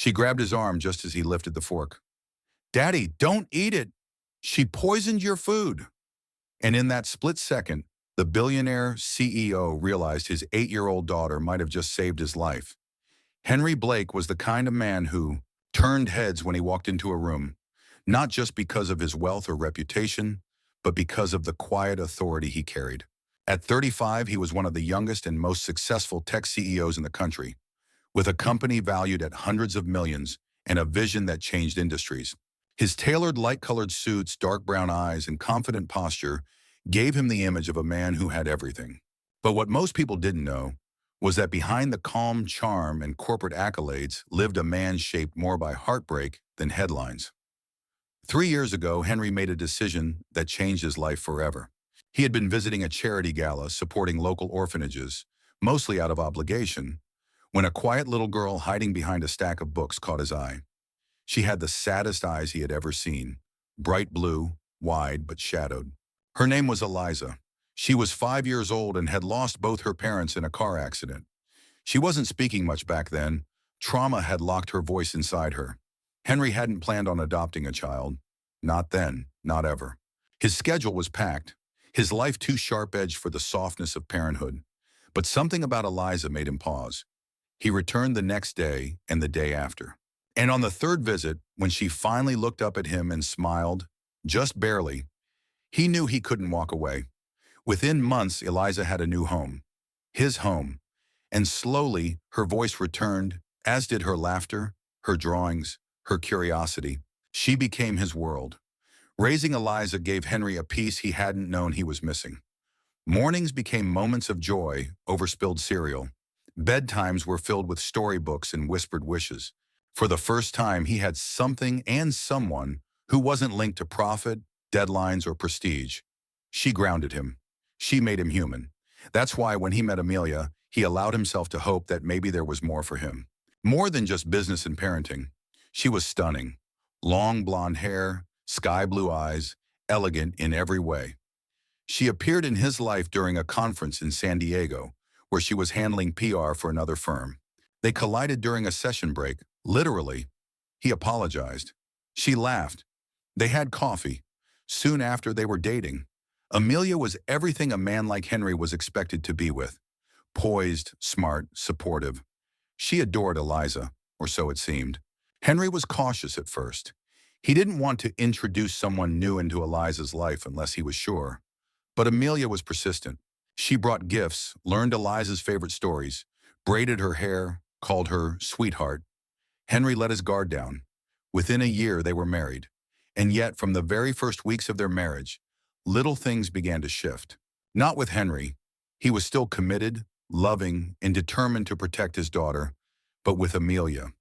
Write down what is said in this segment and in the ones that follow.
She grabbed his arm just as he lifted the fork. "Daddy, don't eat it. She poisoned your food." And in that split second, the billionaire CEO realized his 8-year-old daughter might have just saved his life. Henry Blake was the kind of man who turned heads when he walked into a room, not just because of his wealth or reputation, but because of the quiet authority he carried. At 35, he was one of the youngest and most successful tech CEOs in the country, with a company valued at hundreds of millions and a vision that changed industries. His tailored light-colored suits, dark brown eyes, and confident posture gave him the image of a man who had everything. But what most people didn't know was that behind the calm charm and corporate accolades lived a man shaped more by heartbreak than headlines. 3 years ago, Henry made a decision that changed his life forever. He had been visiting a charity gala supporting local orphanages, mostly out of obligation, when a quiet little girl hiding behind a stack of books caught his eye. She had the saddest eyes he had ever seen, bright blue, wide but shadowed. Her name was Eliza. She was 5 years old and had lost both her parents in a car accident. She wasn't speaking much back then. Trauma had locked her voice inside her. Henry hadn't planned on adopting a child. Not then, not ever. His schedule was packed, his life too sharp-edged for the softness of parenthood. But something about Eliza made him pause. He returned the next day and the day after. And on the third visit, when she finally looked up at him and smiled, just barely, he knew he couldn't walk away. Within months, Eliza had a new home. His home. And slowly, her voice returned, as did her laughter, her drawings, her curiosity. She became his world. Raising Eliza gave Henry a piece he hadn't known he was missing. Mornings became moments of joy over spilled cereal. Bedtimes were filled with storybooks and whispered wishes. For the first time, he had something and someone who wasn't linked to profit, deadlines, or prestige. She grounded him. She made him human. That's why when he met Amelia, he allowed himself to hope that maybe there was more for him. More than just business and parenting. She was stunning. Long blonde hair, sky blue eyes, elegant in every way. She appeared in his life during a conference in San Diego, where she was handling PR for another firm. They collided during a session break, literally. He apologized. She laughed. They had coffee. Soon after, they were dating. Amelia was everything a man like Henry was expected to be with. Poised, smart, supportive. She adored Eliza, or so it seemed. Henry was cautious at first. He didn't want to introduce someone new into Eliza's life unless he was sure. But Amelia was persistent. She brought gifts, learned Eliza's favorite stories, braided her hair, called her sweetheart. Henry let his guard down. Within a year, they were married. And yet, from the very first weeks of their marriage, little things began to shift. Not with Henry. He was still committed, loving, and determined to protect his daughter, but with Amelia.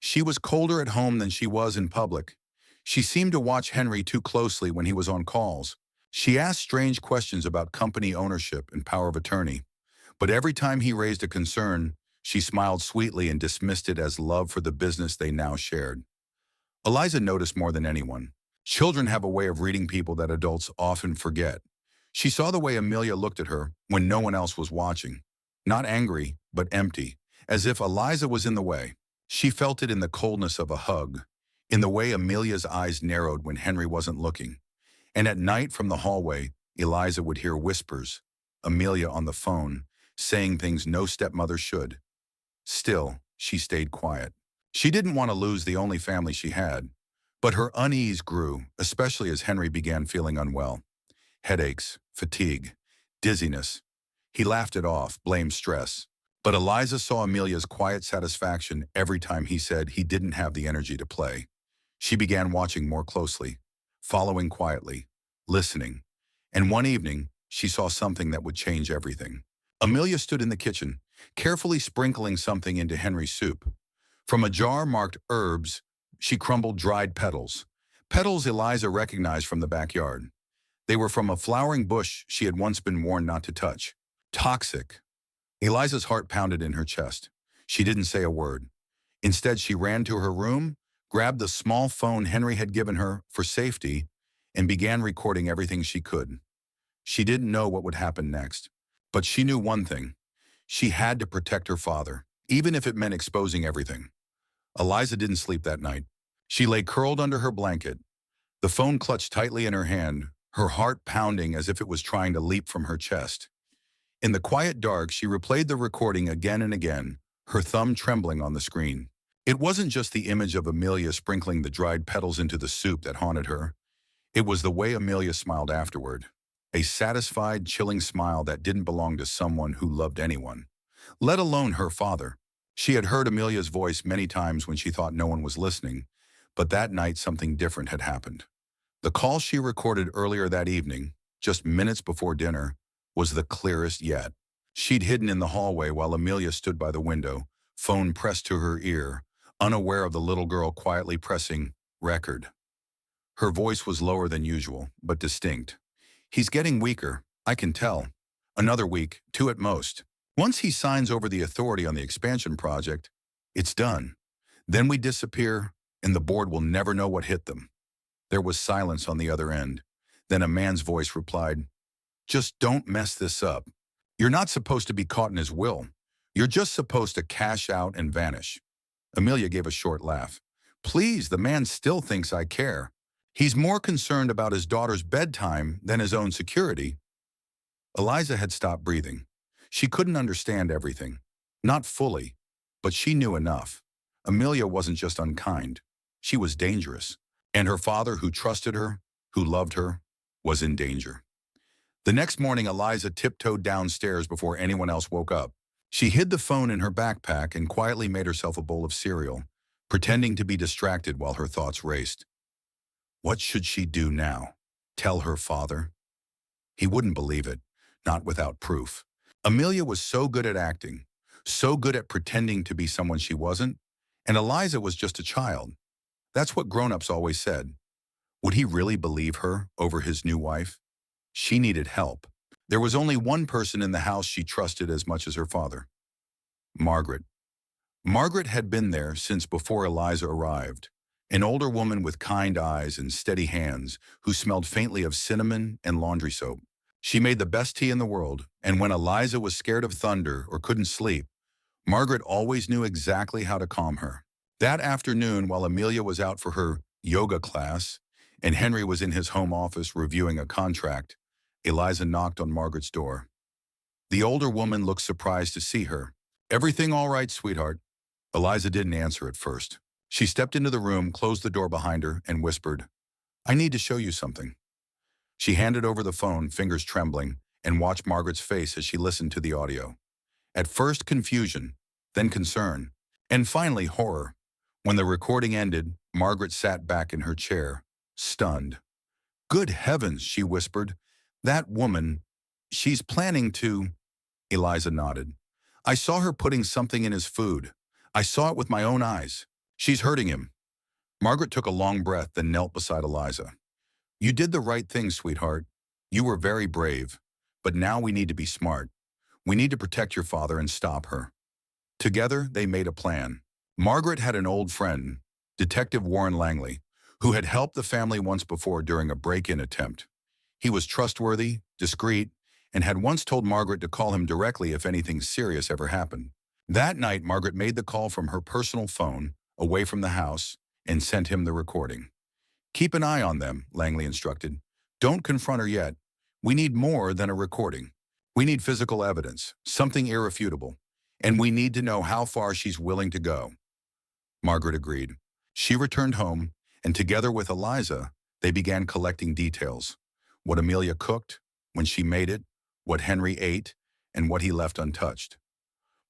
She was colder at home than she was in public. She seemed to watch Henry too closely when he was on calls. She asked strange questions about company ownership and power of attorney. But every time he raised a concern, she smiled sweetly and dismissed it as love for the business they now shared. Eliza noticed more than anyone. Children have a way of reading people that adults often forget. She saw the way Amelia looked at her when no one else was watching. Not angry, but empty, as if Eliza was in the way. She felt it in the coldness of a hug, in the way Amelia's eyes narrowed when Henry wasn't looking. And at night from the hallway, Eliza would hear whispers, Amelia on the phone, saying things no stepmother should. Still, she stayed quiet. She didn't want to lose the only family she had, but her unease grew, especially as Henry began feeling unwell. Headaches, fatigue, dizziness. He laughed it off, blamed stress. But Eliza saw Amelia's quiet satisfaction every time he said he didn't have the energy to play. She began watching more closely, following quietly, listening. And one evening, she saw something that would change everything. Amelia stood in the kitchen, carefully sprinkling something into Henry's soup. From a jar marked herbs, she crumbled dried petals. Petals Eliza recognized from the backyard. They were from a flowering bush she had once been warned not to touch. Toxic. Eliza's heart pounded in her chest. She didn't say a word. Instead, she ran to her room, grabbed the small phone Henry had given her for safety, and began recording everything she could. She didn't know what would happen next, but she knew one thing. She had to protect her father, even if it meant exposing everything. Eliza didn't sleep that night. She lay curled under her blanket, the phone clutched tightly in her hand, her heart pounding as if it was trying to leap from her chest. In the quiet dark, she replayed the recording again and again, her thumb trembling on the screen. It wasn't just the image of Amelia sprinkling the dried petals into the soup that haunted her. It was the way Amelia smiled afterward. A satisfied, chilling smile that didn't belong to someone who loved anyone, let alone her father. She had heard Amelia's voice many times when she thought no one was listening, but that night something different had happened. The call she recorded earlier that evening, just minutes before dinner, was the clearest yet. She'd hidden in the hallway while Amelia stood by the window, phone pressed to her ear, unaware of the little girl quietly pressing record. Her voice was lower than usual, but distinct. "He's getting weaker, I can tell. Another week, 2 at most. Once he signs over the authority on the expansion project, it's done. Then we disappear, and the board will never know what hit them." There was silence on the other end. Then a man's voice replied, "Just don't mess this up. You're not supposed to be caught in his will. You're just supposed to cash out and vanish." Amelia gave a short laugh. "Please, the man still thinks I care. He's more concerned about his daughter's bedtime than his own security." Eliza had stopped breathing. She couldn't understand everything. Not fully, but she knew enough. Amelia wasn't just unkind. She was dangerous. And her father, who trusted her, who loved her, was in danger. The next morning, Eliza tiptoed downstairs before anyone else woke up. She hid the phone in her backpack and quietly made herself a bowl of cereal, pretending to be distracted while her thoughts raced. What should she do now? Tell her father? He wouldn't believe it, not without proof. Amelia was so good at acting, so good at pretending to be someone she wasn't, and Eliza was just a child. That's what grown-ups always said. Would he really believe her over his new wife? She needed help. There was only one person in the house she trusted as much as her father. Margaret. Margaret had been there since before Eliza arrived, an older woman with kind eyes and steady hands who smelled faintly of cinnamon and laundry soap. She made the best tea in the world, and when Eliza was scared of thunder or couldn't sleep, Margaret always knew exactly how to calm her. That afternoon, while Amelia was out for her yoga class and Henry was in his home office reviewing a contract, Eliza knocked on Margaret's door. The older woman looked surprised to see her. "Everything all right, sweetheart?" Eliza didn't answer at first. She stepped into the room, closed the door behind her, and whispered, "I need to show you something." She handed over the phone, fingers trembling, and watched Margaret's face as she listened to the audio. At first, confusion, then concern, and finally horror. When the recording ended, Margaret sat back in her chair, stunned. "Good heavens," she whispered. "That woman, she's planning to—" Eliza nodded. "I saw her putting something in his food. I saw it with my own eyes. She's hurting him." Margaret took a long breath, then knelt beside Eliza. "You did the right thing, sweetheart. You were very brave. But now we need to be smart. We need to protect your father and stop her." Together, they made a plan. Margaret had an old friend, Detective Warren Langley, who had helped the family once before during a break-in attempt. He was trustworthy, discreet, and had once told Margaret to call him directly if anything serious ever happened. That night, Margaret made the call from her personal phone, away from the house, and sent him the recording. "Keep an eye on them," Langley instructed. "Don't confront her yet. We need more than a recording. We need physical evidence, something irrefutable. And we need to know how far she's willing to go." Margaret agreed. She returned home, and together with Eliza, they began collecting details. What Amelia cooked, when she made it, what Henry ate, and what he left untouched.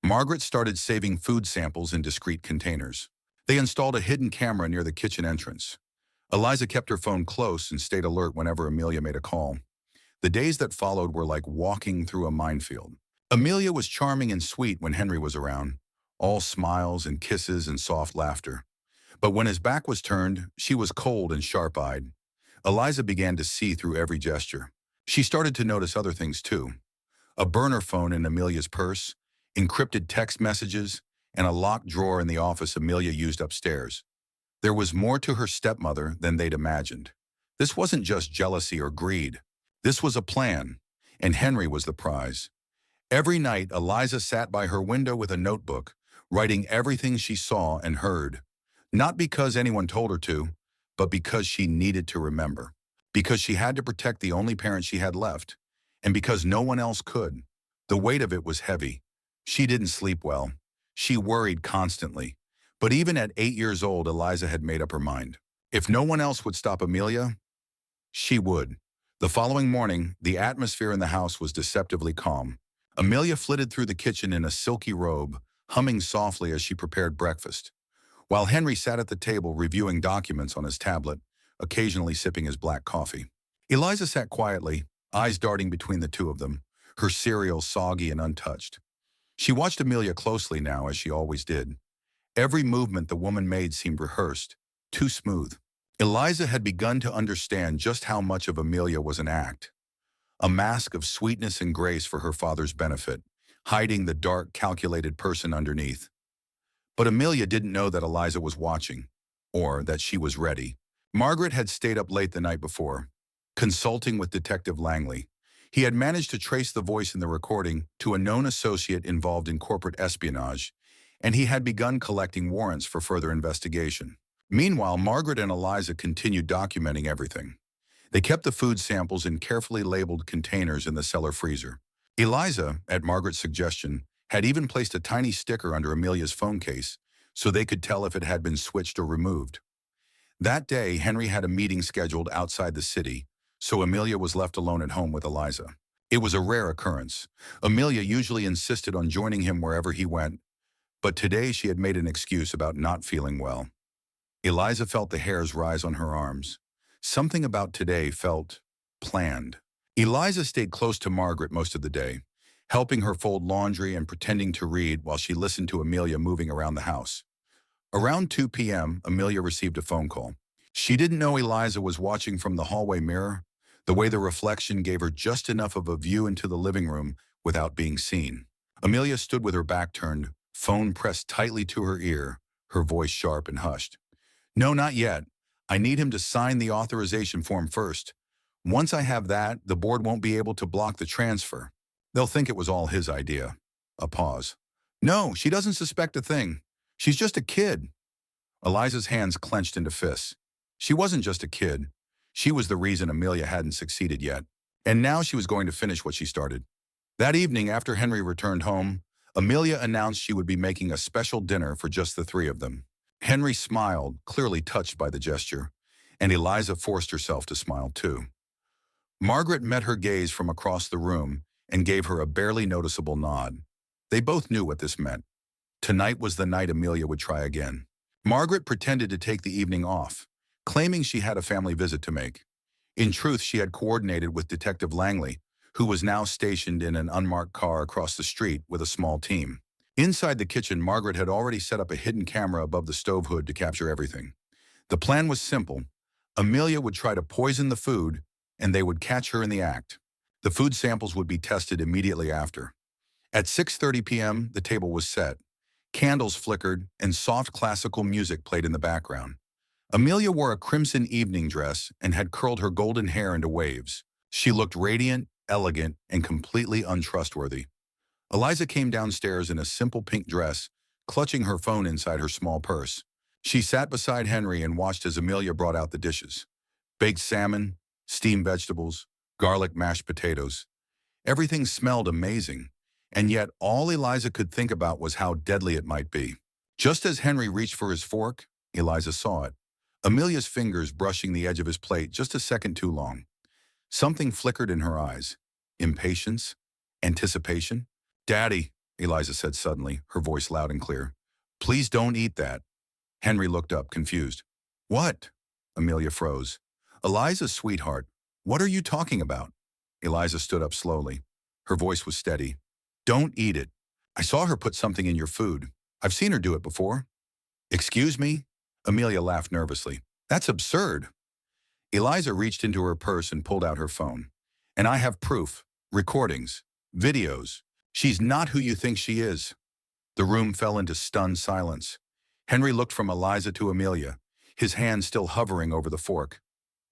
Margaret started saving food samples in discreet containers. They installed a hidden camera near the kitchen entrance. Eliza kept her phone close and stayed alert whenever Amelia made a call. The days that followed were like walking through a minefield. Amelia was charming and sweet when Henry was around, all smiles and kisses and soft laughter. But when his back was turned, she was cold and sharp-eyed. Eliza began to see through every gesture. She started to notice other things too. A burner phone in Amelia's purse, encrypted text messages, and a locked drawer in the office Amelia used upstairs. There was more to her stepmother than they'd imagined. This wasn't just jealousy or greed. This was a plan, and Henry was the prize. Every night, Eliza sat by her window with a notebook, writing everything she saw and heard. Not because anyone told her to, but because she needed to remember. Because she had to protect the only parent she had left. And because no one else could. The weight of it was heavy. She didn't sleep well. She worried constantly. But even at 8 years old, Eliza had made up her mind. If no one else would stop Amelia, she would. The following morning, the atmosphere in the house was deceptively calm. Amelia flitted through the kitchen in a silky robe, humming softly as she prepared breakfast, while Henry sat at the table reviewing documents on his tablet, occasionally sipping his black coffee. Eliza sat quietly, eyes darting between the two of them, her cereal soggy and untouched. She watched Amelia closely now, as she always did. Every movement the woman made seemed rehearsed, too smooth. Eliza had begun to understand just how much of Amelia was an act, a mask of sweetness and grace for her father's benefit, hiding the dark, calculated person underneath. But Amelia didn't know that Eliza was watching, or that she was ready. Margaret had stayed up late the night before, consulting with Detective Langley. He had managed to trace the voice in the recording to a known associate involved in corporate espionage, and he had begun collecting warrants for further investigation. Meanwhile, Margaret and Eliza continued documenting everything. They kept the food samples in carefully labeled containers in the cellar freezer. Eliza, at Margaret's suggestion, had even placed a tiny sticker under Amelia's phone case so they could tell if it had been switched or removed. That day, Henry had a meeting scheduled outside the city, so Amelia was left alone at home with Eliza. It was a rare occurrence. Amelia usually insisted on joining him wherever he went, but today she had made an excuse about not feeling well. Eliza felt the hairs rise on her arms. Something about today felt planned. Eliza stayed close to Margaret most of the day, helping her fold laundry and pretending to read while she listened to Amelia moving around the house. Around 2 p.m., Amelia received a phone call. She didn't know Eliza was watching from the hallway mirror, the way the reflection gave her just enough of a view into the living room without being seen. Amelia stood with her back turned, phone pressed tightly to her ear, her voice sharp and hushed. "No, not yet. I need him to sign the authorization form first. Once I have that, the board won't be able to block the transfer. They'll think it was all his idea." A pause. "No, she doesn't suspect a thing. She's just a kid." Eliza's hands clenched into fists. She wasn't just a kid. She was the reason Amelia hadn't succeeded yet. And now she was going to finish what she started. That evening, after Henry returned home, Amelia announced she would be making a special dinner for just the three of them. Henry smiled, clearly touched by the gesture, and Eliza forced herself to smile too. Margaret met her gaze from across the room and gave her a barely noticeable nod. They both knew what this meant. Tonight was the night Amelia would try again. Margaret pretended to take the evening off, claiming she had a family visit to make. In truth, she had coordinated with Detective Langley, who was now stationed in an unmarked car across the street with a small team. Inside the kitchen, Margaret had already set up a hidden camera above the stove hood to capture everything. The plan was simple. Amelia would try to poison the food, and they would catch her in the act. The food samples would be tested immediately after. At 6:30 p.m., the table was set. Candles flickered, and soft classical music played in the background. Amelia wore a crimson evening dress and had curled her golden hair into waves. She looked radiant, elegant, and completely untrustworthy. Eliza came downstairs in a simple pink dress, clutching her phone inside her small purse. She sat beside Henry and watched as Amelia brought out the dishes. Baked salmon, steamed vegetables, garlic mashed potatoes. Everything smelled amazing, and yet all Eliza could think about was how deadly it might be. Just as Henry reached for his fork, Eliza saw it. Amelia's fingers brushing the edge of his plate just a second too long. Something flickered in her eyes. Impatience? Anticipation? "Daddy," Eliza said suddenly, her voice loud and clear. "Please don't eat that." Henry looked up, confused. "What?" Amelia froze. "Eliza, sweetheart, what are you talking about?" Eliza stood up slowly. Her voice was steady. "Don't eat it. I saw her put something in your food. I've seen her do it before." "Excuse me?" Amelia laughed nervously. "That's absurd." Eliza reached into her purse and pulled out her phone. "And I have proof. Recordings. Videos. She's not who you think she is." The room fell into stunned silence. Henry looked from Eliza to Amelia, his hand still hovering over the fork.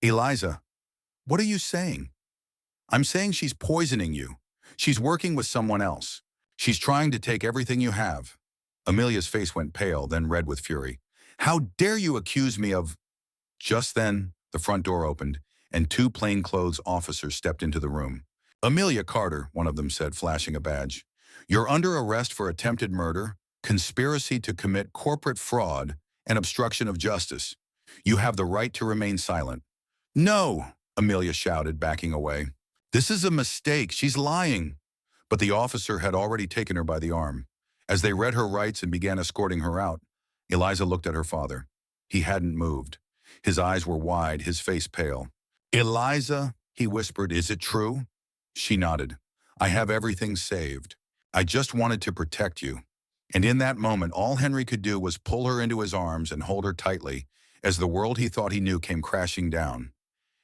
"Eliza, what are you saying?" "I'm saying she's poisoning you. She's working with someone else. She's trying to take everything you have." Amelia's face went pale, then red with fury. How dare you accuse me of— Just then, the front door opened, and two plainclothes officers stepped into the room. Amelia Carter, one of them said, flashing a badge. You're under arrest for attempted murder, conspiracy to commit corporate fraud, and obstruction of justice. You have the right to remain silent. No, Amelia shouted, backing away. This is a mistake. She's lying. But the officer had already taken her by the arm. As they read her rights and began escorting her out, Eliza looked at her father. He hadn't moved. His eyes were wide, his face pale. Eliza, he whispered, is it true? She nodded. I have everything saved. I just wanted to protect you. And in that moment, all Henry could do was pull her into his arms and hold her tightly as the world he thought he knew came crashing down.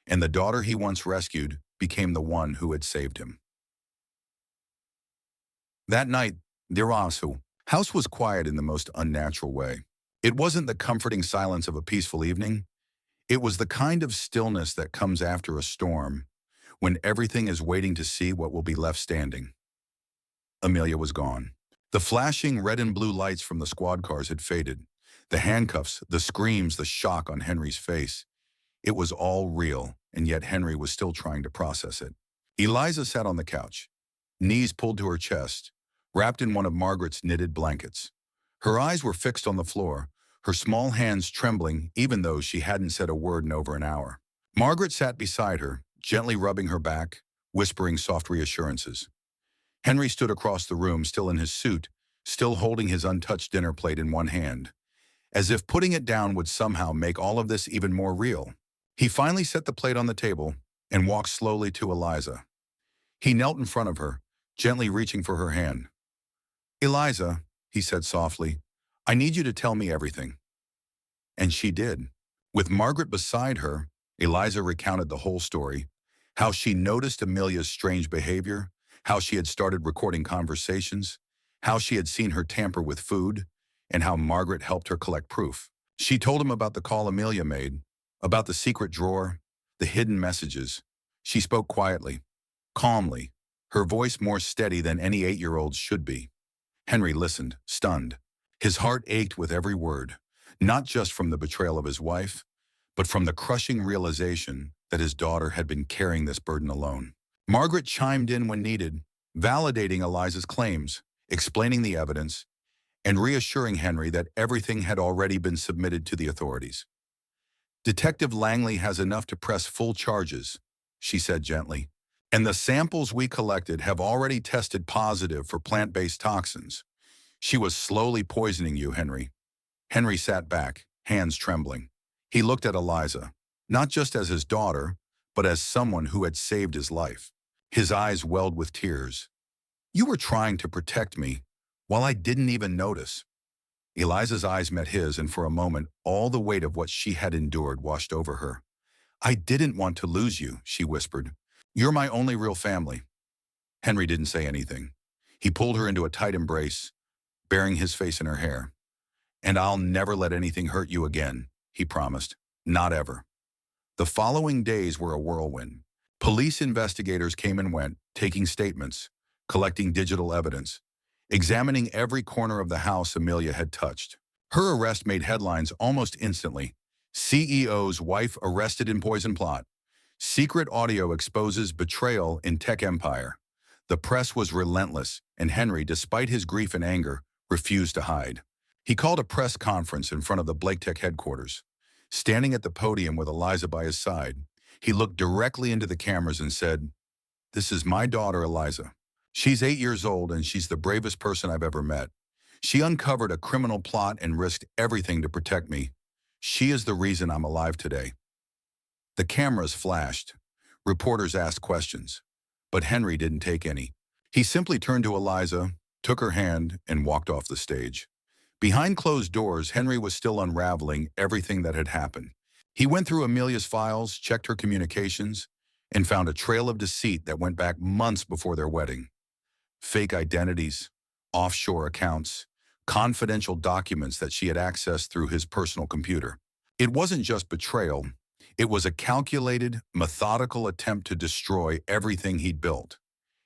And the daughter he once rescued became the one who had saved him. That night, their house was quiet in the most unnatural way. It wasn't the comforting silence of a peaceful evening. It was the kind of stillness that comes after a storm, when everything is waiting to see what will be left standing. Amelia was gone. The flashing red and blue lights from the squad cars had faded. The handcuffs, the screams, the shock on Henry's face. It was all real, and yet Henry was still trying to process it. Eliza sat on the couch, knees pulled to her chest, wrapped in one of Margaret's knitted blankets. Her eyes were fixed on the floor, her small hands trembling even though she hadn't said a word in over an hour. Margaret sat beside her, gently rubbing her back, whispering soft reassurances. Henry stood across the room, still in his suit, still holding his untouched dinner plate in one hand, as if putting it down would somehow make all of this even more real. He finally set the plate on the table and walked slowly to Eliza. He knelt in front of her, gently reaching for her hand. Eliza, he said softly, I need you to tell me everything. And she did. With Margaret beside her, Eliza recounted the whole story, how she noticed Amelia's strange behavior, how she had started recording conversations, how she had seen her tamper with food, and how Margaret helped her collect proof. She told him about the call Amelia made, about the secret drawer, the hidden messages. She spoke quietly, calmly, her voice more steady than any 8-year-old's should be. Henry listened, stunned. His heart ached with every word, not just from the betrayal of his wife, but from the crushing realization that his daughter had been carrying this burden alone. Margaret chimed in when needed, validating Eliza's claims, explaining the evidence, and reassuring Henry that everything had already been submitted to the authorities. Detective Langley has enough to press full charges, she said gently, and the samples we collected have already tested positive for plant-based toxins. She was slowly poisoning you, Henry. Henry sat back, hands trembling. He looked at Eliza, not just as his daughter, but as someone who had saved his life. His eyes welled with tears. You were trying to protect me, while I didn't even notice. Eliza's eyes met his, and for a moment, all the weight of what she had endured washed over her. I didn't want to lose you, she whispered. You're my only real family. Henry didn't say anything. He pulled her into a tight embrace, burying his face in her hair. And I'll never let anything hurt you again, he promised. Not ever. The following days were a whirlwind. Police investigators came and went, taking statements, collecting digital evidence, examining every corner of the house Amelia had touched. Her arrest made headlines almost instantly. CEO's wife arrested in poison plot. Secret audio exposes betrayal in tech empire. The press was relentless, and Henry, despite his grief and anger, refused to hide. He called a press conference in front of the Blake Tech headquarters. Standing at the podium with Eliza by his side, he looked directly into the cameras and said, This is my daughter, Eliza. She's 8 years old, and she's the bravest person I've ever met. She uncovered a criminal plot and risked everything to protect me. She is the reason I'm alive today. The cameras flashed. Reporters asked questions, but Henry didn't take any. He simply turned to Eliza, took her hand, and walked off the stage. Behind closed doors, Henry was still unraveling everything that had happened. He went through Amelia's files, checked her communications, and found a trail of deceit that went back months before their wedding. Fake identities, offshore accounts, confidential documents that she had accessed through his personal computer. It wasn't just betrayal. It was a calculated, methodical attempt to destroy everything he'd built.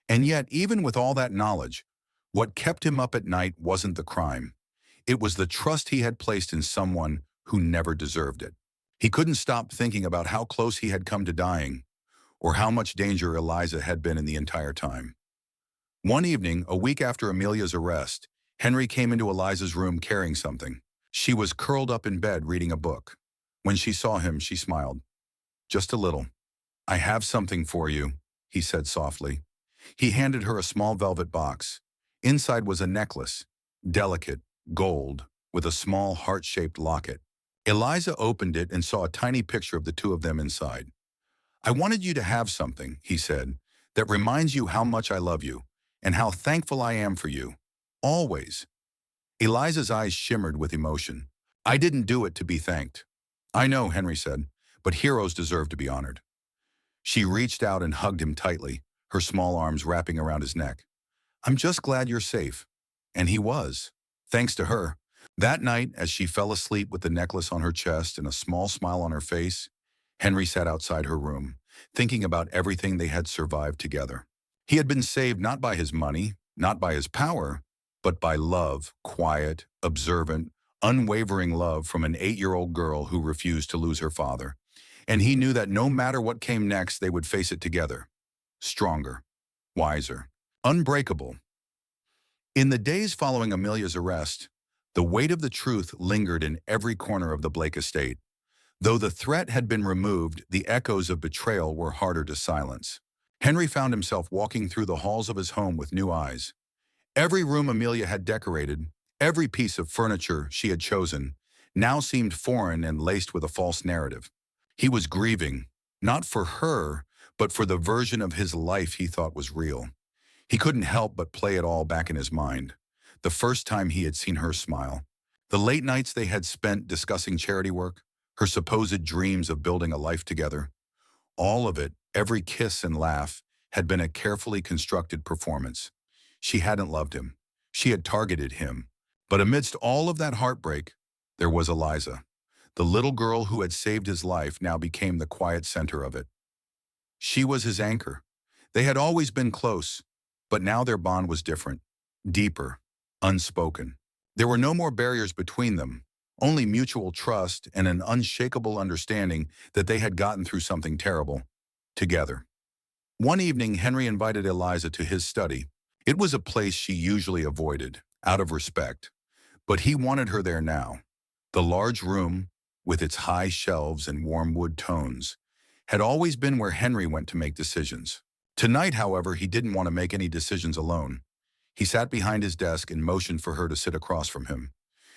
And yet, even with all that knowledge, what kept him up at night wasn't the crime. It was the trust he had placed in someone who never deserved it. He couldn't stop thinking about how close he had come to dying, or how much danger Eliza had been in the entire time. One evening, a week after Amelia's arrest, Henry came into Eliza's room carrying something. She was curled up in bed reading a book. When she saw him, she smiled. "Just a little. I have something for you," he said softly. He handed her a small velvet box. Inside was a necklace, delicate, gold, with a small heart-shaped locket. Eliza opened it and saw a tiny picture of the two of them inside. "I wanted you to have something," he said, "that reminds you how much I love you and how thankful I am for you. Always." Eliza's eyes shimmered with emotion. "I didn't do it to be thanked." "I know," Henry said, "but heroes deserve to be honored." She reached out and hugged him tightly, her small arms wrapping around his neck. "I'm just glad you're safe." And he was, thanks to her. That night, as she fell asleep with the necklace on her chest and a small smile on her face, Henry sat outside her room, thinking about everything they had survived together. He had been saved not by his money, not by his power, but by love, quiet, observant, unwavering love from an 8-year-old girl who refused to lose her father. And he knew that no matter what came next, they would face it together. Stronger, wiser, unbreakable. In the days following Amelia's arrest, the weight of the truth lingered in every corner of the Blake estate. Though the threat had been removed, the echoes of betrayal were harder to silence. Henry found himself walking through the halls of his home with new eyes. Every room Amelia had decorated, every piece of furniture she had chosen, now seemed foreign and laced with a false narrative. He was grieving, not for her, but for the version of his life he thought was real. He couldn't help but play it all back in his mind. The first time he had seen her smile, the late nights they had spent discussing charity work, her supposed dreams of building a life together. All of it, every kiss and laugh, had been a carefully constructed performance. She hadn't loved him. She had targeted him. But amidst all of that heartbreak, there was Eliza. The little girl who had saved his life now became the quiet center of it. She was his anchor. They had always been close, but now their bond was different, deeper, unspoken. There were no more barriers between them, only mutual trust and an unshakable understanding that they had gotten through something terrible together. One evening, Henry invited Eliza to his study. It was a place she usually avoided, out of respect, but he wanted her there now. The large room, with its high shelves and warm wood tones, had always been where Henry went to make decisions. Tonight, however, he didn't want to make any decisions alone. He sat behind his desk and motioned for her to sit across from him.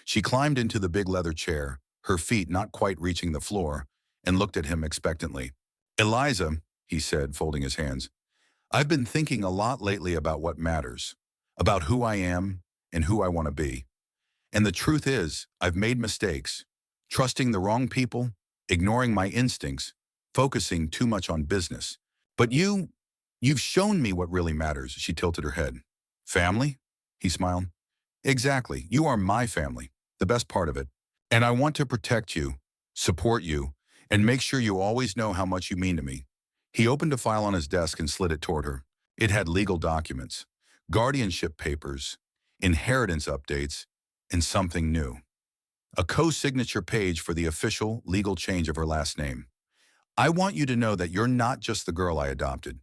She climbed into the big leather chair, her feet not quite reaching the floor, and looked at him expectantly. "Eliza," he said, folding his hands, "I've been thinking a lot lately about what matters, about who I am and who I want to be. And the truth is, I've made mistakes, trusting the wrong people, ignoring my instincts, focusing too much on business. But you've shown me what really matters." She tilted her head. "Family?" He smiled. "Exactly. You are my family, the best part of it. And I want to protect you, support you, and make sure you always know how much you mean to me." He opened a file on his desk and slid it toward her. It had legal documents, guardianship papers, inheritance updates, and something new. A co-signature page for the official legal change of her last name. "I want you to know that you're not just the girl I adopted.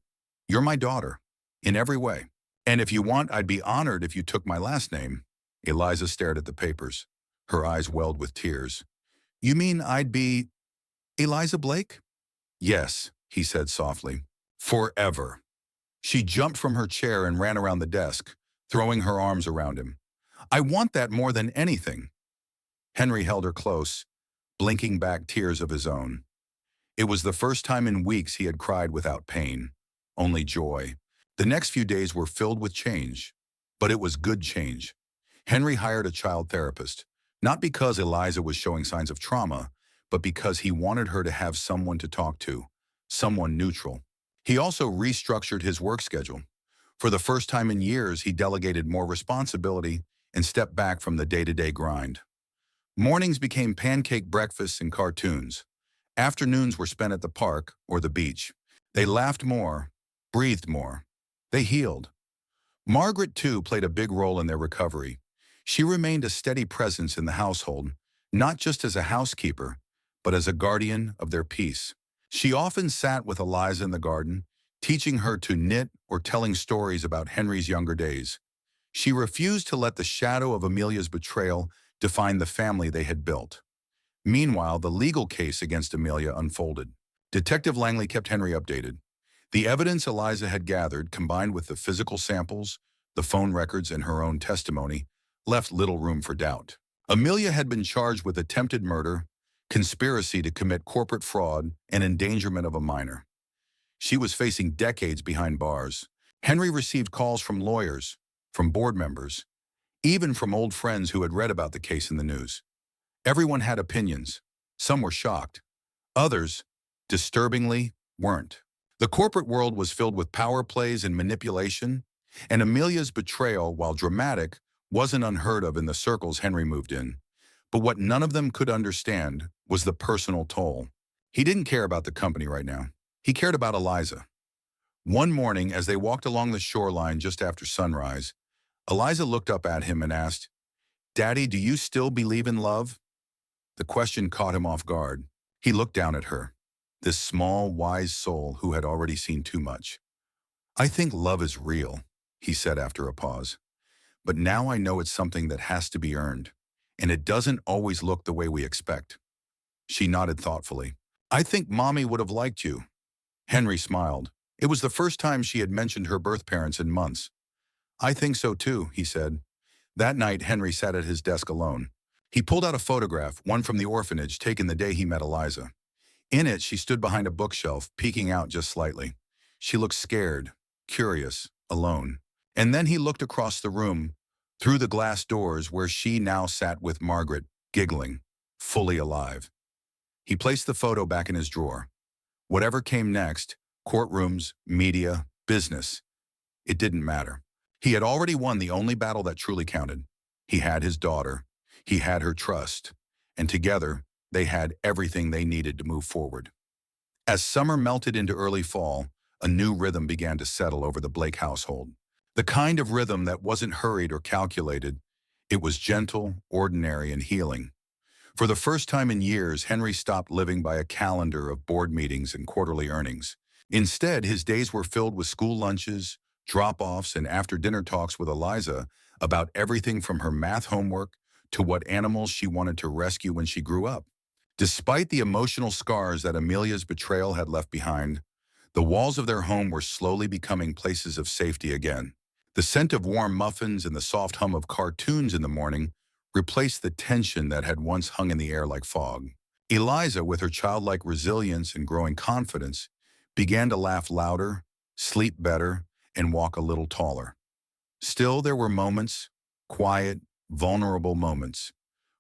You're my daughter, in every way. And if you want, I'd be honored if you took my last name." Eliza stared at the papers. Her eyes welled with tears. "You mean I'd be Eliza Blake?" "Yes," he said softly. "Forever." She jumped from her chair and ran around the desk, throwing her arms around him. "I want that more than anything." Henry held her close, blinking back tears of his own. It was the first time in weeks he had cried without pain, only joy. The next few days were filled with change, but it was good change. Henry hired a child therapist, not because Eliza was showing signs of trauma, but because he wanted her to have someone to talk to, someone neutral. He also restructured his work schedule. For the first time in years, he delegated more responsibility and stepped back from the day-to-day grind. Mornings became pancake breakfasts and cartoons. Afternoons were spent at the park or the beach. They laughed more, breathed more. They healed. Margaret, too, played a big role in their recovery. She remained a steady presence in the household, not just as a housekeeper, but as a guardian of their peace. She often sat with Eliza in the garden, teaching her to knit or telling stories about Henry's younger days. She refused to let the shadow of Amelia's betrayal define the family they had built. Meanwhile, the legal case against Amelia unfolded. Detective Langley kept Henry updated. The evidence Eliza had gathered, combined with the physical samples, the phone records, and her own testimony, left little room for doubt. Amelia had been charged with attempted murder, conspiracy to commit corporate fraud, and endangerment of a minor. She was facing decades behind bars. Henry received calls from lawyers, from board members, even from old friends who had read about the case in the news. Everyone had opinions. Some were shocked. Others, disturbingly, weren't. The corporate world was filled with power plays and manipulation, and Amelia's betrayal, while dramatic, wasn't unheard of in the circles Henry moved in. But what none of them could understand was the personal toll. He didn't care about the company right now. He cared about Eliza. One morning, as they walked along the shoreline just after sunrise, Eliza looked up at him and asked, "Daddy, do you still believe in love?" The question caught him off guard. He looked down at her, this small, wise soul who had already seen too much. "I think love is real," he said after a pause. "But now I know it's something that has to be earned, and it doesn't always look the way we expect." She nodded thoughtfully. "I think Mommy would have liked you." Henry smiled. It was the first time she had mentioned her birth parents in months. "I think so too," he said. That night, Henry sat at his desk alone. He pulled out a photograph, one from the orphanage, taken the day he met Eliza. In it, she stood behind a bookshelf, peeking out just slightly. She looked scared, curious, alone. And then he looked across the room, through the glass doors where she now sat with Margaret, giggling, fully alive. He placed the photo back in his drawer. Whatever came next, courtrooms, media, business, it didn't matter. He had already won the only battle that truly counted. He had his daughter. He had her trust. And together, they had everything they needed to move forward. As summer melted into early fall, a new rhythm began to settle over the Blake household. The kind of rhythm that wasn't hurried or calculated. It was gentle, ordinary, and healing. For the first time in years, Henry stopped living by a calendar of board meetings and quarterly earnings. Instead, his days were filled with school lunches, drop-offs, and after-dinner talks with Eliza about everything from her math homework to what animals she wanted to rescue when she grew up. Despite the emotional scars that Amelia's betrayal had left behind, the walls of their home were slowly becoming places of safety again. The scent of warm muffins and the soft hum of cartoons in the morning replaced the tension that had once hung in the air like fog. Eliza, with her childlike resilience and growing confidence, began to laugh louder, sleep better, and walk a little taller. Still, there were moments, quiet, vulnerable moments,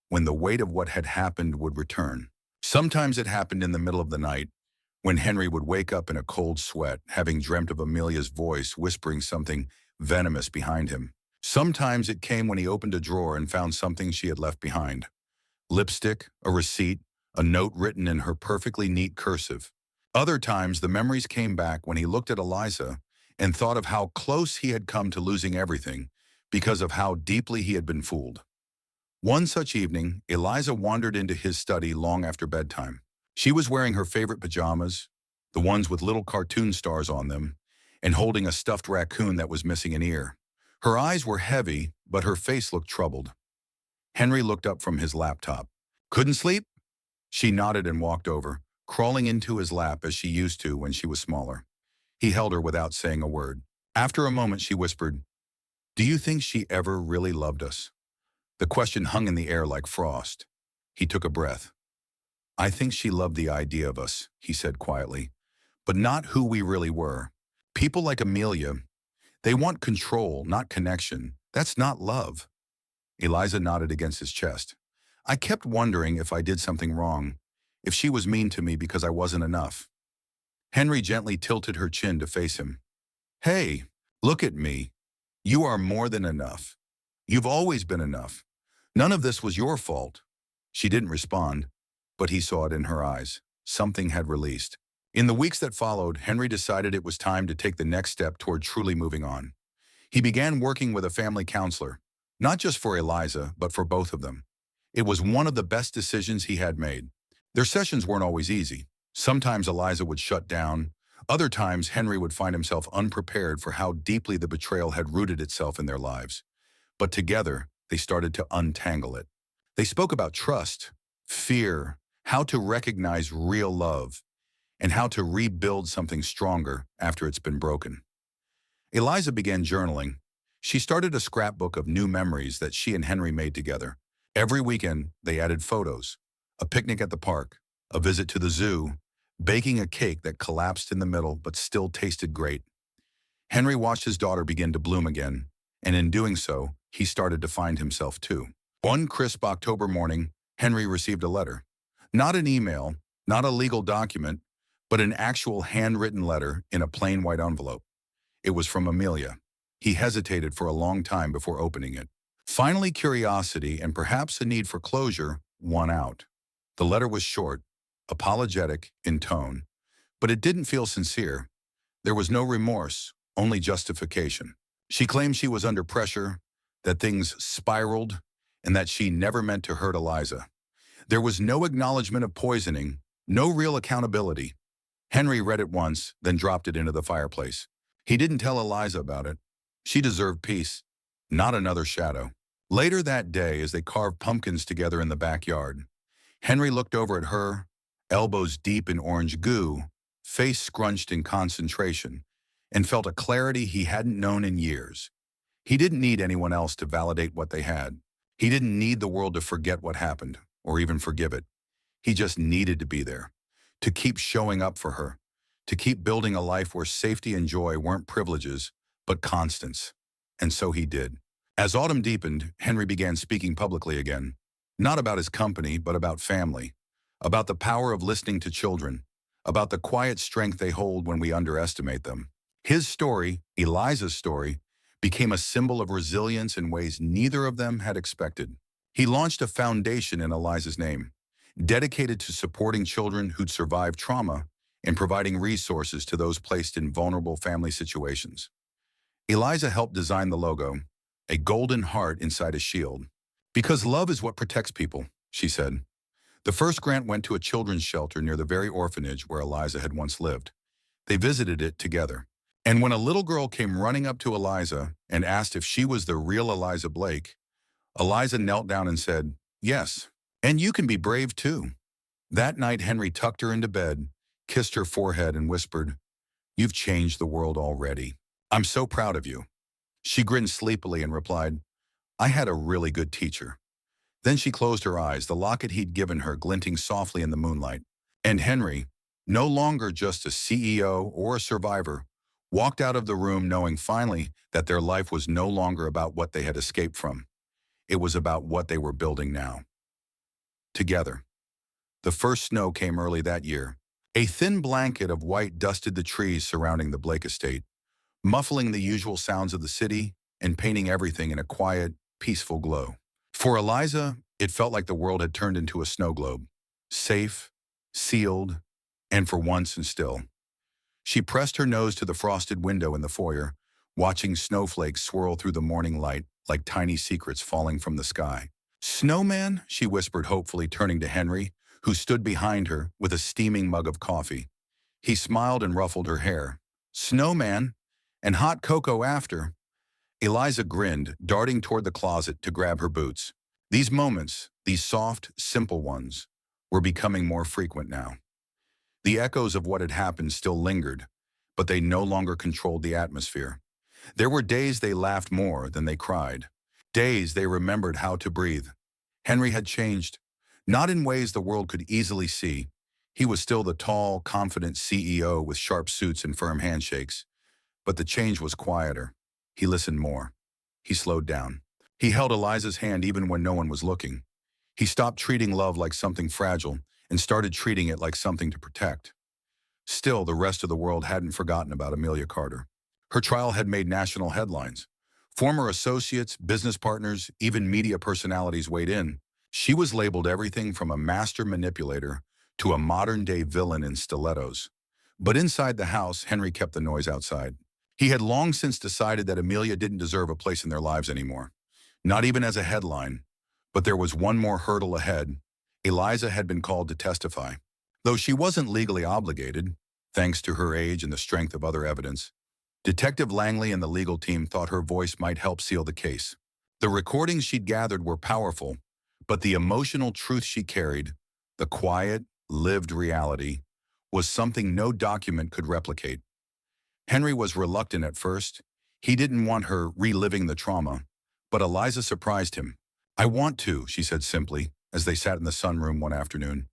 when the weight of what had happened would return. Sometimes it happened in the middle of the night, when Henry would wake up in a cold sweat, having dreamt of Amelia's voice whispering something venomous behind him. Sometimes it came when he opened a drawer and found something she had left behind. Lipstick, a receipt, a note written in her perfectly neat cursive. Other times, the memories came back when he looked at Eliza and thought of how close he had come to losing everything because of how deeply he had been fooled. One such evening, Eliza wandered into his study long after bedtime. She was wearing her favorite pajamas, the ones with little cartoon stars on them, and holding a stuffed raccoon that was missing an ear. Her eyes were heavy, but her face looked troubled. Henry looked up from his laptop. "Couldn't sleep?" She nodded and walked over, crawling into his lap as she used to when she was smaller. He held her without saying a word. After a moment, she whispered, "Do you think she ever really loved us?" The question hung in the air like frost. He took a breath. "I think she loved the idea of us," he said quietly, "but not who we really were. People like Amelia, they want control, not connection. That's not love." Eliza nodded against his chest. "I kept wondering if I did something wrong, if she was mean to me because I wasn't enough." Henry gently tilted her chin to face him. "Hey, look at me. You are more than enough. You've always been enough. None of this was your fault." She didn't respond, but he saw it in her eyes. Something had released. In the weeks that followed, Henry decided it was time to take the next step toward truly moving on. He began working with a family counselor, not just for Eliza, but for both of them. It was one of the best decisions he had made. Their sessions weren't always easy. Sometimes Eliza would shut down. Other times, Henry would find himself unprepared for how deeply the betrayal had rooted itself in their lives. But together, they started to untangle it. They spoke about trust, fear, how to recognize real love, and how to rebuild something stronger after it's been broken. Eliza began journaling. She started a scrapbook of new memories that she and Henry made together. Every weekend, they added photos, a picnic at the park, a visit to the zoo, baking a cake that collapsed in the middle but still tasted great. Henry watched his daughter begin to bloom again, and in doing so, he started to find himself too. One crisp October morning, Henry received a letter. Not an email, not a legal document, but an actual handwritten letter in a plain white envelope. It was from Amelia. He hesitated for a long time before opening it. Finally, curiosity and perhaps a need for closure won out. The letter was short, apologetic in tone, but it didn't feel sincere. There was no remorse, only justification. She claimed she was under pressure, that things spiraled, and that she never meant to hurt Eliza. There was no acknowledgement of poisoning, no real accountability. Henry read it once, then dropped it into the fireplace. He didn't tell Eliza about it. She deserved peace, not another shadow. Later that day, as they carved pumpkins together in the backyard, Henry looked over at her, elbows deep in orange goo, face scrunched in concentration, and felt a clarity he hadn't known in years. He didn't need anyone else to validate what they had. He didn't need the world to forget what happened, or even forgive it. He just needed to be there, to keep showing up for her, to keep building a life where safety and joy weren't privileges, but constants. And so he did. As autumn deepened, Henry began speaking publicly again, not about his company, but about family, about the power of listening to children, about the quiet strength they hold when we underestimate them. His story, Eliza's story, became a symbol of resilience in ways neither of them had expected. He launched a foundation in Eliza's name, dedicated to supporting children who'd survived trauma and providing resources to those placed in vulnerable family situations. Eliza helped design the logo, a golden heart inside a shield. Because love is what protects people, she said. The first grant went to a children's shelter near the very orphanage where Eliza had once lived. They visited it together. And when a little girl came running up to Eliza and asked if she was the real Eliza Blake, Eliza knelt down and said, "Yes, and you can be brave too." That night, Henry tucked her into bed, kissed her forehead, and whispered, "You've changed the world already. I'm so proud of you." She grinned sleepily and replied, "I had a really good teacher." Then she closed her eyes, the locket he'd given her glinting softly in the moonlight. And Henry, no longer just a CEO or a survivor, walked out of the room knowing finally that their life was no longer about what they had escaped from. It was about what they were building now. Together. The first snow came early that year. A thin blanket of white dusted the trees surrounding the Blake estate, muffling the usual sounds of the city and painting everything in a quiet, peaceful glow. For Eliza, it felt like the world had turned into a snow globe, safe, sealed, and for once and still. She pressed her nose to the frosted window in the foyer, watching snowflakes swirl through the morning light like tiny secrets falling from the sky. "Snowman?" she whispered hopefully, turning to Henry, who stood behind her with a steaming mug of coffee. He smiled and ruffled her hair. "Snowman? And hot cocoa after." Eliza grinned, darting toward the closet to grab her boots. These moments, these soft, simple ones, were becoming more frequent now. The echoes of what had happened still lingered, but they no longer controlled the atmosphere. There were days they laughed more than they cried. Days they remembered how to breathe. Henry had changed, not in ways the world could easily see. He was still the tall, confident CEO with sharp suits and firm handshakes. But the change was quieter. He listened more. He slowed down. He held Eliza's hand even when no one was looking. He stopped treating love like something fragile and started treating it like something to protect. Still, the rest of the world hadn't forgotten about Amelia Carter. Her trial had made national headlines. Former associates, business partners, even media personalities weighed in. She was labeled everything from a master manipulator to a modern-day villain in stilettos. But inside the house, Henry kept the noise outside. He had long since decided that Amelia didn't deserve a place in their lives anymore. Not even as a headline, But there was one more hurdle ahead. Eliza had been called to testify. Though she wasn't legally obligated, thanks to her age and the strength of other evidence, Detective Langley and the legal team thought her voice might help seal the case. The recordings she'd gathered were powerful, but the emotional truth she carried, the quiet, lived reality, was something no document could replicate. Henry was reluctant at first. He didn't want her reliving the trauma, but Eliza surprised him. "I want to," she said simply, as they sat in the sunroom one afternoon.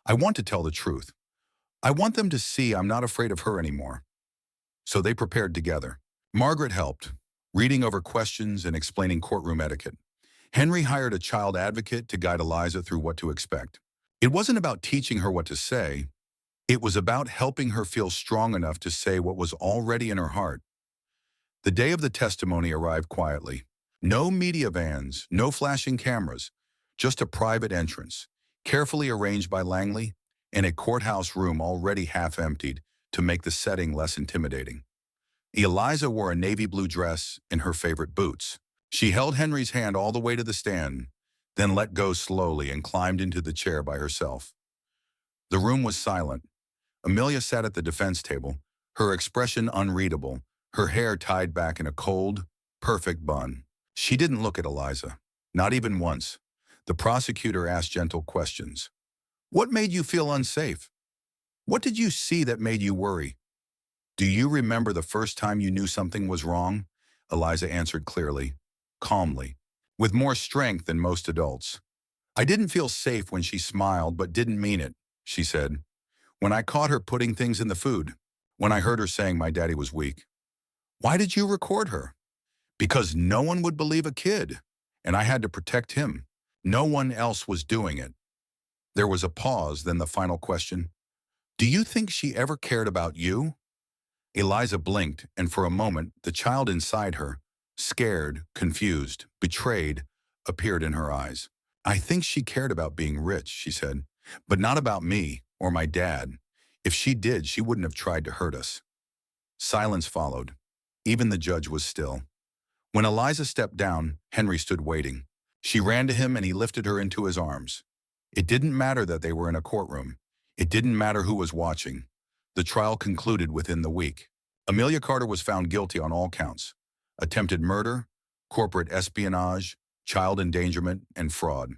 "I want to tell the truth. I want them to see I'm not afraid of her anymore." So they prepared together. Margaret helped, reading over questions and explaining courtroom etiquette. Henry hired a child advocate to guide Eliza through what to expect. It wasn't about teaching her what to say. It was about helping her feel strong enough to say what was already in her heart. The day of the testimony arrived quietly. No media vans, no flashing cameras, just a private entrance, carefully arranged by Langley, in a courthouse room already half emptied to make the setting less intimidating. Eliza wore a navy blue dress and her favorite boots. She held Henry's hand all the way to the stand, then let go slowly and climbed into the chair by herself. The room was silent. Amelia sat at the defense table, her expression unreadable, her hair tied back in a cold, perfect bun. She didn't look at Eliza, not even once. The prosecutor asked gentle questions. "What made you feel unsafe? What did you see that made you worry? Do you remember the first time you knew something was wrong?" Eliza answered clearly, calmly, with more strength than most adults. "I didn't feel safe when she smiled but didn't mean it," she said. "When I caught her putting things in the food. When I heard her saying my daddy was weak." "Why did you record her?" "Because no one would believe a kid, and I had to protect him. No one else was doing it." There was a pause, then the final question. "Do you think she ever cared about you?" Eliza blinked, and for a moment, the child inside her, scared, confused, betrayed, appeared in her eyes. "I think she cared about being rich," she said, "but not about me or my dad. If she did, she wouldn't have tried to hurt us." Silence followed. Even the judge was still. When Eliza stepped down, Henry stood waiting. She ran to him and he lifted her into his arms. It didn't matter that they were in a courtroom. It didn't matter who was watching. The trial concluded within the week. Amelia Carter was found guilty on all counts: attempted murder, corporate espionage, child endangerment, and fraud.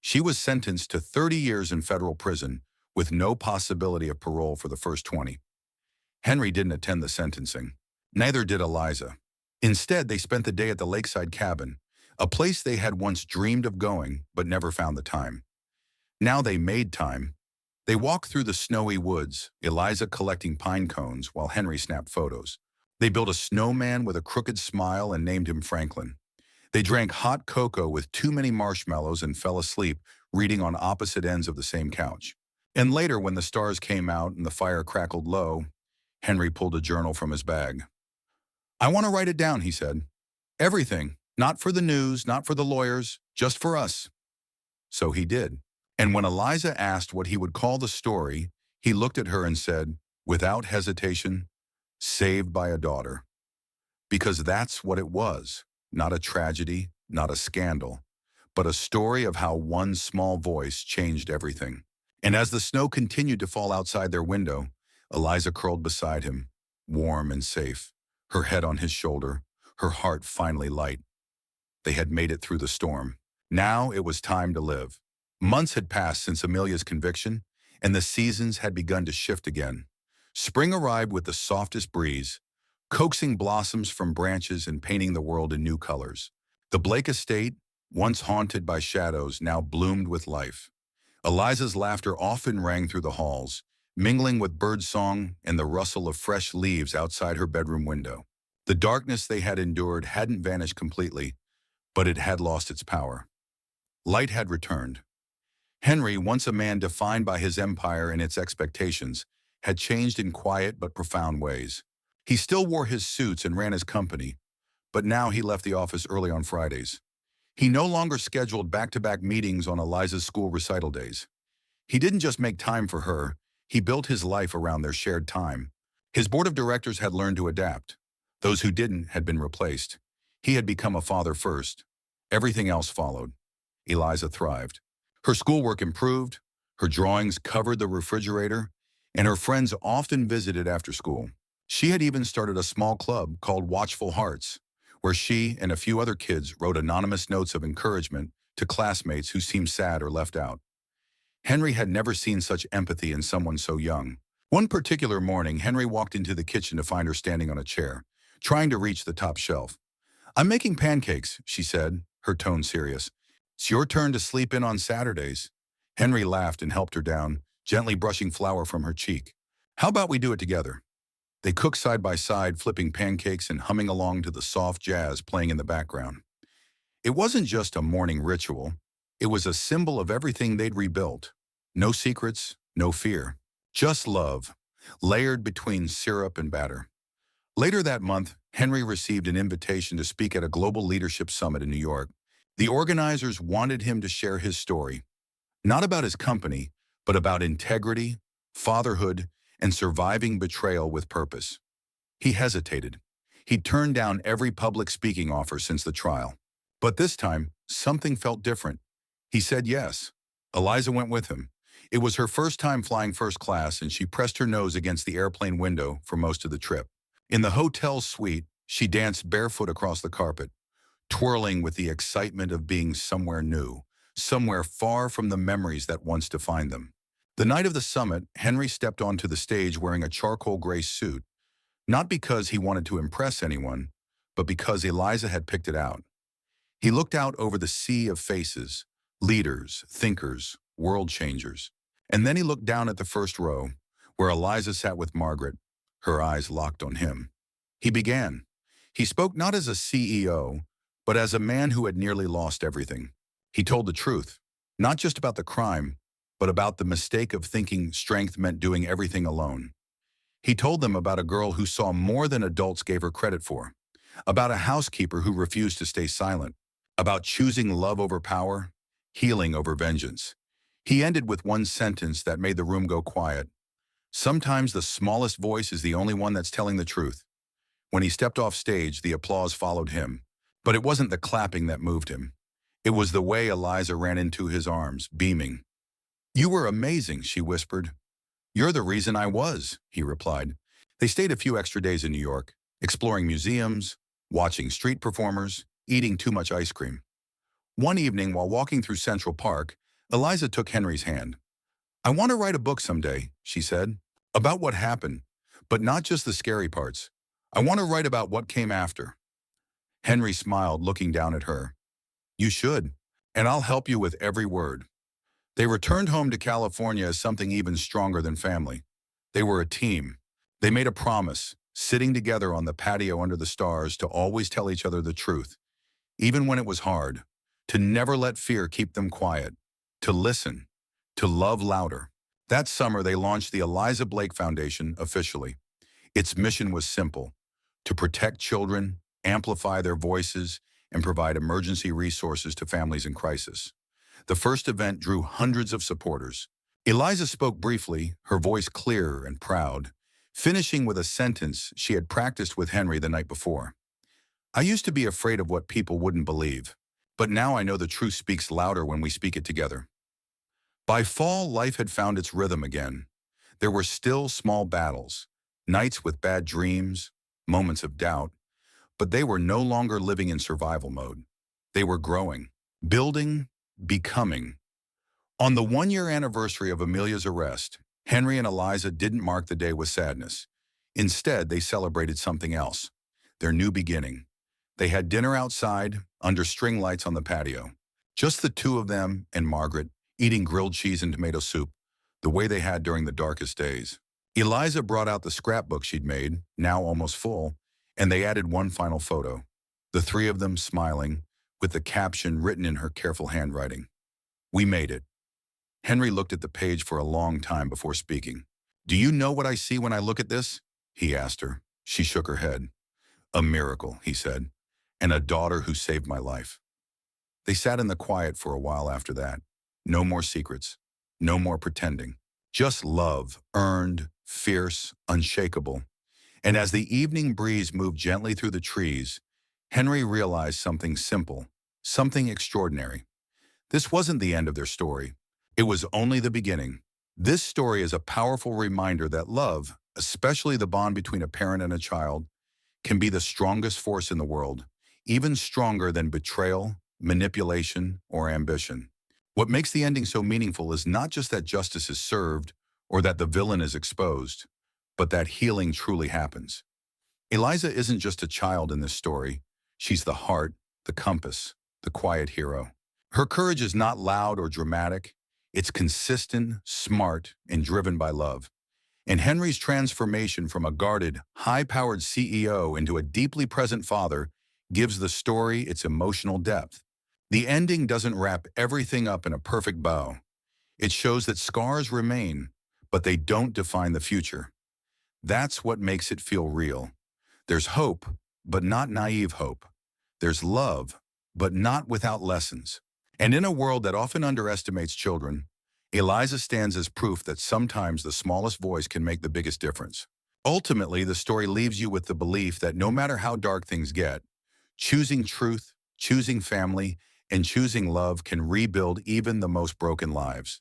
She was sentenced to 30 years in federal prison with no possibility of parole for the first 20. Henry didn't attend the sentencing. Neither did Eliza. Instead, they spent the day at the lakeside cabin, a place they had once dreamed of going but never found the time. Now they made time. They walked through the snowy woods, Eliza collecting pine cones while Henry snapped photos. They built a snowman with a crooked smile and named him Franklin. They drank hot cocoa with too many marshmallows and fell asleep reading on opposite ends of the same couch. And later, when the stars came out and the fire crackled low, Henry pulled a journal from his bag. "I want to write it down," he said. "Everything. Not for the news, not for the lawyers, just for us." So he did. And when Eliza asked what he would call the story, he looked at her and said, without hesitation, "Saved by a Daughter." Because that's what it was. Not a tragedy, not a scandal, but a story of how one small voice changed everything. And as the snow continued to fall outside their window, Eliza curled beside him, warm and safe, her head on his shoulder, her heart finally light. They had made it through the storm. Now it was time to live. Months had passed since Amelia's conviction, and the seasons had begun to shift again. Spring arrived with the softest breeze, coaxing blossoms from branches and painting the world in new colors. The Blake estate, once haunted by shadows, now bloomed with life. Eliza's laughter often rang through the halls, mingling with birdsong and the rustle of fresh leaves outside her bedroom window. The darkness they had endured hadn't vanished completely, but it had lost its power. Light had returned. Henry, once a man defined by his empire and its expectations, had changed in quiet but profound ways. He still wore his suits and ran his company, but now he left the office early on Fridays. He no longer scheduled back-to-back meetings on Eliza's school recital days. He didn't just make time for her, he built his life around their shared time. His board of directors had learned to adapt. Those who didn't had been replaced. He had become a father first. Everything else followed. Eliza thrived. Her schoolwork improved, her drawings covered the refrigerator, and her friends often visited after school. She had even started a small club called Watchful Hearts, where she and a few other kids wrote anonymous notes of encouragement to classmates who seemed sad or left out. Henry had never seen such empathy in someone so young. One particular morning, Henry walked into the kitchen to find her standing on a chair, trying to reach the top shelf. "I'm making pancakes," she said, her tone serious. "It's your turn to sleep in on Saturdays." Henry laughed and helped her down, gently brushing flour from her cheek. "How about we do it together?" They cooked side by side, flipping pancakes and humming along to the soft jazz playing in the background. It wasn't just a morning ritual. It was a symbol of everything they'd rebuilt. No secrets, no fear. Just love, layered between syrup and batter. Later that month, Henry received an invitation to speak at a global leadership summit in New York. The organizers wanted him to share his story, not about his company, but about integrity, fatherhood, and surviving betrayal with purpose. He hesitated. He turned down every public speaking offer since the trial. But this time, something felt different. He said yes. Eliza went with him. It was her first time flying first class, and she pressed her nose against the airplane window for most of the trip. In the hotel suite, she danced barefoot across the carpet, twirling with the excitement of being somewhere new, somewhere far from the memories that once defined them. The night of the summit, Henry stepped onto the stage wearing a charcoal gray suit, not because he wanted to impress anyone, but because Eliza had picked it out. He looked out over the sea of faces, leaders, thinkers, world changers. And then he looked down at the first row, where Eliza sat with Margaret, her eyes locked on him. He began. He spoke not as a CEO, but as a man who had nearly lost everything. He told the truth, not just about the crime, but about the mistake of thinking strength meant doing everything alone. He told them about a girl who saw more than adults gave her credit for, about a housekeeper who refused to stay silent, about choosing love over power, healing over vengeance. He ended with one sentence that made the room go quiet. Sometimes the smallest voice is the only one that's telling the truth. When he stepped off stage, the applause followed him. But it wasn't the clapping that moved him. It was the way Eliza ran into his arms, beaming. "You were amazing," she whispered. "You're the reason I was," he replied. They stayed a few extra days in New York, exploring museums, watching street performers, eating too much ice cream. One evening, while walking through Central Park, Eliza took Henry's hand. "I want to write a book someday," she said, "about what happened, but not just the scary parts. I want to write about what came after." Henry smiled, looking down at her. "You should, and I'll help you with every word." They returned home to California as something even stronger than family. They were a team. They made a promise, sitting together on the patio under the stars, to always tell each other the truth, even when it was hard, to never let fear keep them quiet, to listen, to love louder. That summer, they launched the Eliza Blake Foundation officially. Its mission was simple: to protect children, amplify their voices, and provide emergency resources to families in crisis. The first event drew hundreds of supporters. Eliza spoke briefly, her voice clear and proud, finishing with a sentence she had practiced with Henry the night before. "I used to be afraid of what people wouldn't believe, but now I know the truth speaks louder when we speak it together." By fall, life had found its rhythm again. There were still small battles, nights with bad dreams, moments of doubt, but they were no longer living in survival mode. They were growing, building, becoming. On the one-year anniversary of Amelia's arrest, Henry and Eliza didn't mark the day with sadness. Instead, they celebrated something else: their new beginning. They had dinner outside, under string lights on the patio. Just the two of them and Margaret, eating grilled cheese and tomato soup, the way they had during the darkest days. Eliza brought out the scrapbook she'd made, now almost full, and they added one final photo. The three of them smiling, with the caption written in her careful handwriting. "We made it." Henry looked at the page for a long time before speaking. "Do you know what I see when I look at this?" he asked her. She shook her head. "A miracle," he said, "and a daughter who saved my life." They sat in the quiet for a while after that. No more secrets. No more pretending. Just love, earned, fierce, unshakable. And as the evening breeze moved gently through the trees, Henry realized something simple, something extraordinary. This wasn't the end of their story. It was only the beginning. This story is a powerful reminder that love, especially the bond between a parent and a child, can be the strongest force in the world, even stronger than betrayal, manipulation, or ambition. What makes the ending so meaningful is not just that justice is served or that the villain is exposed, but that healing truly happens. Eliza isn't just a child in this story. She's the heart, the compass, the quiet hero. Her courage is not loud or dramatic. It's consistent, smart, and driven by love. And Henry's transformation from a guarded, high-powered CEO into a deeply present father gives the story its emotional depth. The ending doesn't wrap everything up in a perfect bow. It shows that scars remain, but they don't define the future. That's what makes it feel real. There's hope, but not naive hope. There's love, but not without lessons. And in a world that often underestimates children, Eliza stands as proof that sometimes the smallest voice can make the biggest difference. Ultimately, the story leaves you with the belief that no matter how dark things get, choosing truth, choosing family, and choosing love can rebuild even the most broken lives.